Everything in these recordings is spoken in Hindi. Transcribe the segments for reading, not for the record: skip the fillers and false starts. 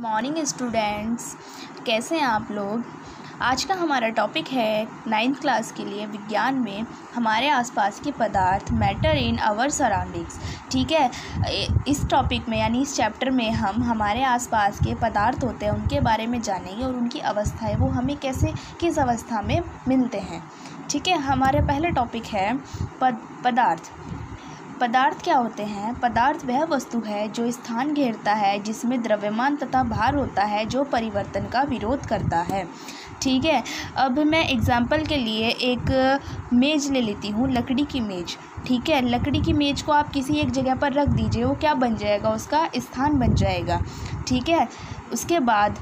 मॉर्निंग स्टूडेंट्स, कैसे हैं आप लोग। आज का हमारा टॉपिक है 9th क्लास के लिए विज्ञान में हमारे आसपास के पदार्थ, मैटर इन आवर सराउंडिंग्स। ठीक है, इस टॉपिक में यानी इस चैप्टर में हम हमारे आसपास के पदार्थ होते हैं उनके बारे में जानेंगे और उनकी अवस्थाएं, वो हमें कैसे किस अवस्था में मिलते हैं। ठीक है, हमारा पहला टॉपिक है पदार्थ। पदार्थ क्या होते हैं? पदार्थ वह वस्तु है जो स्थान घेरता है, जिसमें द्रव्यमान तथा भार होता है, जो परिवर्तन का विरोध करता है। ठीक है, अब मैं एग्जाम्पल के लिए एक मेज़ ले लेती हूँ, लकड़ी की मेज़। ठीक है, लकड़ी की मेज़ को आप किसी एक जगह पर रख दीजिए, वो क्या बन जाएगा? उसका स्थान बन जाएगा। ठीक है, उसके बाद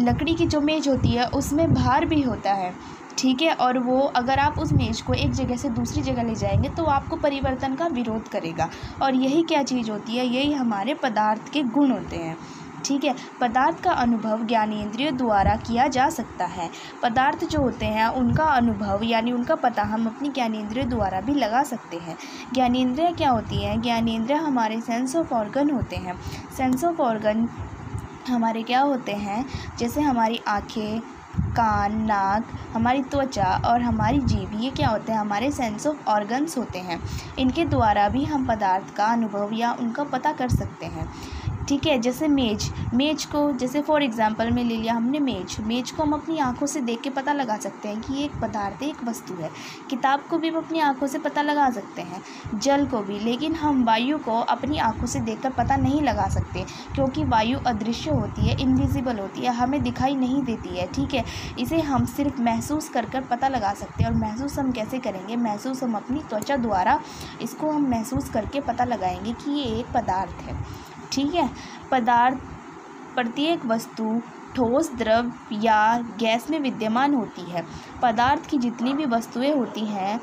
लकड़ी की जो मेज़ होती है उसमें भार भी होता है। ठीक है, और वो अगर आप उस मेज़ को एक जगह से दूसरी जगह ले जाएंगे तो आपको परिवर्तन का विरोध करेगा। और यही क्या चीज़ होती है? यही हमारे पदार्थ के गुण होते हैं। ठीक है, पदार्थ का अनुभव ज्ञानेंद्रियों द्वारा किया जा सकता है। पदार्थ जो होते हैं उनका अनुभव यानी उनका पता हम अपनी ज्ञानेंद्रियों द्वारा भी लगा सकते हैं। ज्ञानेंद्रियाँ क्या होती हैं? ज्ञानेंद्रियाँ हमारे सेंस ऑफ ऑर्गन होते हैं। सेंस ऑफ ऑर्गन हमारे क्या होते हैं? जैसे हमारी आँखें, कान, नाक, हमारी त्वचा और हमारी जीभ, ये क्या होते हैं? हमारे सेंस ऑफ ऑर्गन्स होते हैं। इनके द्वारा भी हम पदार्थ का अनुभव या उनका पता कर सकते हैं। ठीक है, जैसे मेज को, जैसे फॉर एग्जांपल में ले लिया हमने मेज को हम अपनी आंखों से देख के पता लगा सकते हैं कि ये एक पदार्थ है, एक वस्तु है। किताब को भी हम अपनी आंखों से पता लगा सकते हैं, जल को भी। लेकिन हम वायु को अपनी आंखों से देखकर पता नहीं लगा सकते, क्योंकि वायु अदृश्य होती है, इनविजिबल होती है, हमें दिखाई नहीं देती है। ठीक है, इसे हम सिर्फ महसूस कर पता लगा सकते हैं। और महसूस हम कैसे करेंगे? महसूस हम अपनी त्वचा द्वारा इसको हम महसूस करके पता लगाएंगे कि ये एक पदार्थ है। ठीक है, पदार्थ प्रत्येक वस्तु ठोस, द्रव या गैस में विद्यमान होती है। पदार्थ की जितनी भी वस्तुएं होती हैं,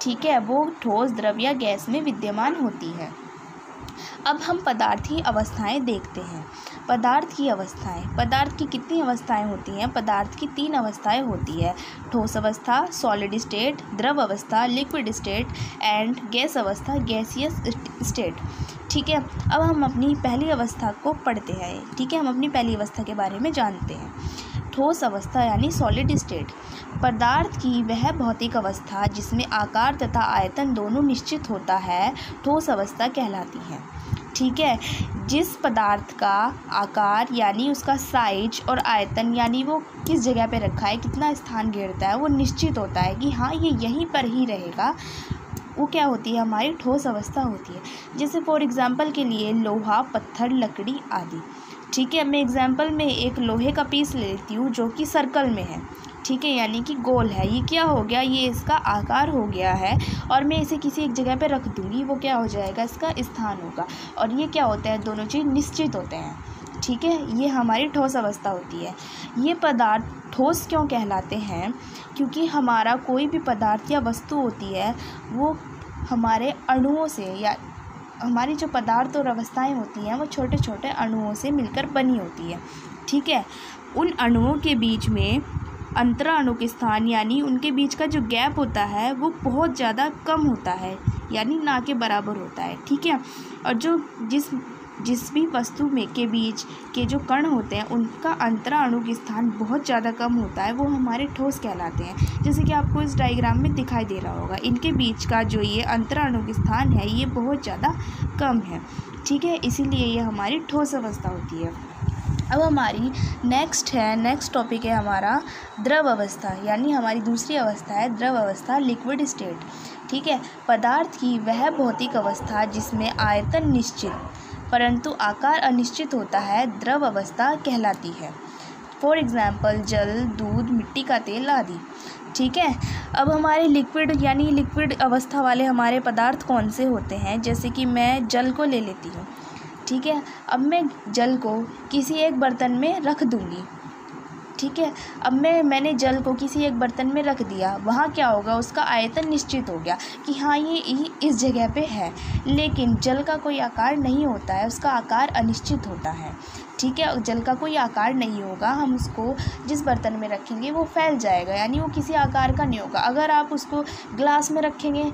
ठीक है, वो ठोस, द्रव या गैस में विद्यमान होती है। अब हम पदार्थ की अवस्थाएं देखते हैं। पदार्थ की अवस्थाएं, पदार्थ की कितनी अवस्थाएं होती हैं? पदार्थ की 3 अवस्थाएं होती है: ठोस अवस्था, सॉलिड स्टेट, द्रव अवस्था, लिक्विड स्टेट एंड गैस अवस्था, गैसियस स्टेट। ठीक है, अब हम अपनी पहली अवस्था को पढ़ते हैं। ठीक है, हम अपनी पहली अवस्था के बारे में जानते हैं। ठोस अवस्था यानी सॉलिड स्टेट, पदार्थ की वह भौतिक अवस्था जिसमें आकार तथा आयतन दोनों निश्चित होता है, ठोस अवस्था कहलाती है। ठीक है, जिस पदार्थ का आकार यानी उसका साइज और आयतन यानी वो किस जगह पे रखा है, कितना स्थान घेरता है, वो निश्चित होता है कि हाँ ये यहीं पर ही रहेगा, वो क्या होती है? हमारी ठोस अवस्था होती है। जैसे फॉर एग्जांपल के लिए लोहा, पत्थर, लकड़ी आदि। ठीक है, मैं एग्जांपल में एक लोहे का पीस ले लेती हूँ जो कि सर्कल में है। ठीक है, यानी कि गोल है। ये क्या हो गया? ये इसका आकार हो गया है और मैं इसे किसी एक जगह पे रख दूँगी, वो क्या हो जाएगा? इसका स्थान होगा। और ये क्या होता है? दोनों चीज़ निश्चित होते हैं। ठीक है, ये हमारी ठोस अवस्था होती है। ये पदार्थ ठोस क्यों कहलाते हैं? क्योंकि हमारा कोई भी पदार्थ या वस्तु होती है वो हमारे अणुओं से, या हमारी जो पदार्थ और अवस्थाएं होती हैं वो छोटे छोटे अणुओं से मिलकर बनी होती है। ठीक है, उन अणुओं के बीच में अंतरा अणु के स्थान यानी उनके बीच का जो गैप होता है वो बहुत ज़्यादा कम होता है, यानी ना के बराबर होता है। ठीक है, और जो जिस भी वस्तु में के बीच के जो कण होते हैं उनका अंतरा अणु के स्थान बहुत ज़्यादा कम होता है, वो हमारे ठोस कहलाते हैं। जैसे कि आपको इस डायग्राम में दिखाई दे रहा होगा, इनके बीच का जो ये अंतरा अणु के स्थान है ये बहुत ज़्यादा कम है। ठीक है, इसीलिए ये हमारी ठोस अवस्था होती है। अब हमारी नेक्स्ट टॉपिक है हमारा द्रव अवस्था, यानी हमारी दूसरी अवस्था है द्रव अवस्था, लिक्विड स्टेट। ठीक है, पदार्थ की वह भौतिक अवस्था जिसमें आयतन निश्चित परंतु आकार अनिश्चित होता है, द्रव अवस्था कहलाती है। फॉर एग्जाम्पल जल, दूध, मिट्टी का तेल आदि। ठीक है, अब हमारे लिक्विड अवस्था वाले हमारे पदार्थ कौन से होते हैं? जैसे कि मैं जल को ले लेती हूँ। ठीक है, अब मैं जल को किसी एक बर्तन में रख दूँगी। ठीक है, अब मैंने जल को किसी एक बर्तन में रख दिया, वहाँ क्या होगा? उसका आयतन निश्चित हो गया कि हाँ ये इस जगह पे है। लेकिन जल का कोई आकार नहीं होता है, उसका आकार अनिश्चित होता है। ठीक है, जल का कोई आकार नहीं होगा, हम उसको जिस बर्तन में रखेंगे वो फैल जाएगा, यानी वो किसी आकार का नहीं होगा। अगर आप उसको ग्लास में रखेंगे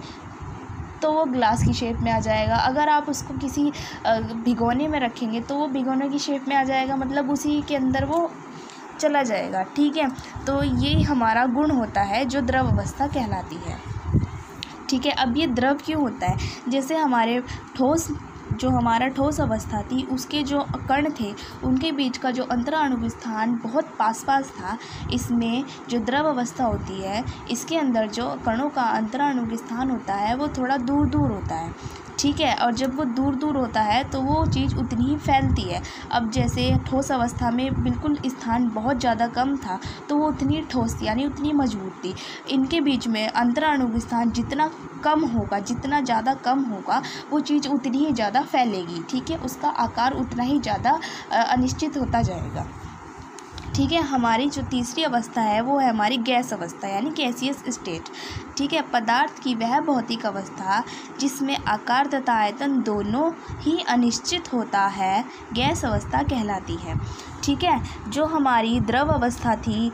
तो वो ग्लास की शेप में आ जाएगा। अगर आप उसको किसी भिगोने में रखेंगे तो वो भिगोने की शेप में आ जाएगा, मतलब उसी के अंदर वो चला जाएगा। ठीक है, तो ये हमारा गुण होता है जो द्रव अवस्था कहलाती है। ठीक है, अब ये द्रव क्यों होता है? जैसे हमारा ठोस अवस्था थी, उसके जो कण थे उनके बीच का जो अंतराणु स्थान बहुत पास था। इसमें जो द्रव अवस्था होती है, इसके अंदर जो कणों का अंतराणु स्थान होता है वो थोड़ा दूर दूर होता है। ठीक है, और जब वो दूर दूर होता है तो वो चीज़ उतनी ही फैलती है। अब जैसे ठोस अवस्था में बिल्कुल स्थान बहुत ज़्यादा कम था तो वो उतनी ठोस यानी उतनी मजबूत थी। इनके बीच में अंतराणु स्थान जितना ज़्यादा कम होगा वो चीज़ उतनी ही ज़्यादा फैलेगी। ठीक है, उसका आकार उतना ही ज़्यादा अनिश्चित होता जाएगा। ठीक है, हमारी जो तीसरी अवस्था है वो है हमारी गैस अवस्था यानी गैसियस स्टेट। ठीक है, पदार्थ की वह भौतिक अवस्था जिसमें आकार तथा आयतन दोनों ही अनिश्चित होता है, गैस अवस्था कहलाती है। ठीक है, जो हमारी द्रव अवस्था थी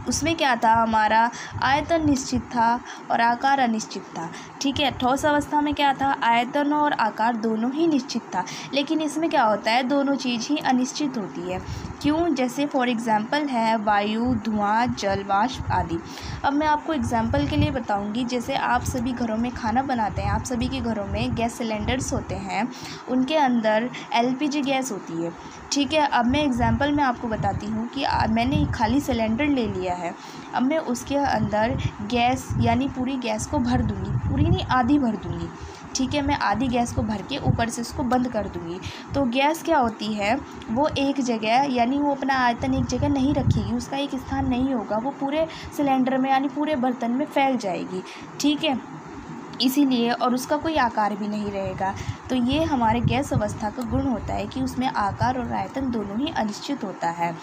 उसमें क्या था, हमारा आयतन निश्चित था और आकार अनिश्चित था। ठीक है, ठोस अवस्था में क्या था, आयतन और आकार दोनों ही निश्चित था, लेकिन इसमें क्या होता है, दोनों चीज़ ही अनिश्चित होती है। क्यों? जैसे फॉर एग्जांपल है वायु, धुआं, जल, वाष्प आदि। अब मैं आपको एग्जांपल के लिए बताऊंगी। जैसे आप सभी घरों में खाना बनाते हैं, आप सभी के घरों में गैस सिलेंडर्स होते हैं, उनके अंदर एलपीजी गैस होती है। ठीक है, अब मैं एग्जांपल में आपको बताती हूँ कि मैंने खाली सिलेंडर ले लिया है। अब मैं उसके अंदर गैस यानी पूरी गैस को भर दूँगी, पूरी नहीं आधी भर दूँगी। ठीक है, मैं आधी गैस को भर के ऊपर से उसको बंद कर दूँगी। तो गैस क्या होती है, वो एक जगह यानी वो अपना आयतन एक जगह नहीं रखेगी, उसका एक स्थान नहीं होगा, वो पूरे सिलेंडर में यानी पूरे बर्तन में फैल जाएगी। ठीक है, इसीलिए, और उसका कोई आकार भी नहीं रहेगा। तो ये हमारे गैस अवस्था का गुण होता है कि उसमें आकार और आयतन दोनों ही अनिश्चित होता है।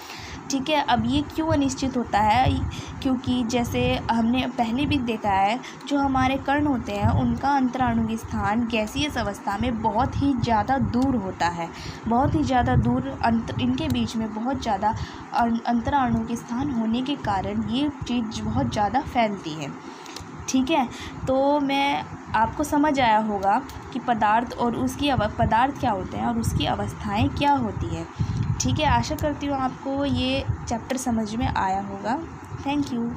ठीक है, अब ये क्यों अनिश्चित होता है? क्योंकि जैसे हमने पहले भी देखा है, जो हमारे कण होते हैं उनका अंतराणु स्थान गैसीय अवस्था में बहुत ही ज़्यादा दूर होता है, बहुत ही ज़्यादा दूर। इनके बीच में बहुत ज़्यादा अंतराणु के स्थान होने के कारण ये चीज़ बहुत ज़्यादा फैलती है। ठीक है, तो मैं आपको समझ आया होगा कि पदार्थ क्या होते हैं और उसकी अवस्थाएं क्या होती है। ठीक है, आशा करती हूँ आपको ये चैप्टर समझ में आया होगा। Thank you.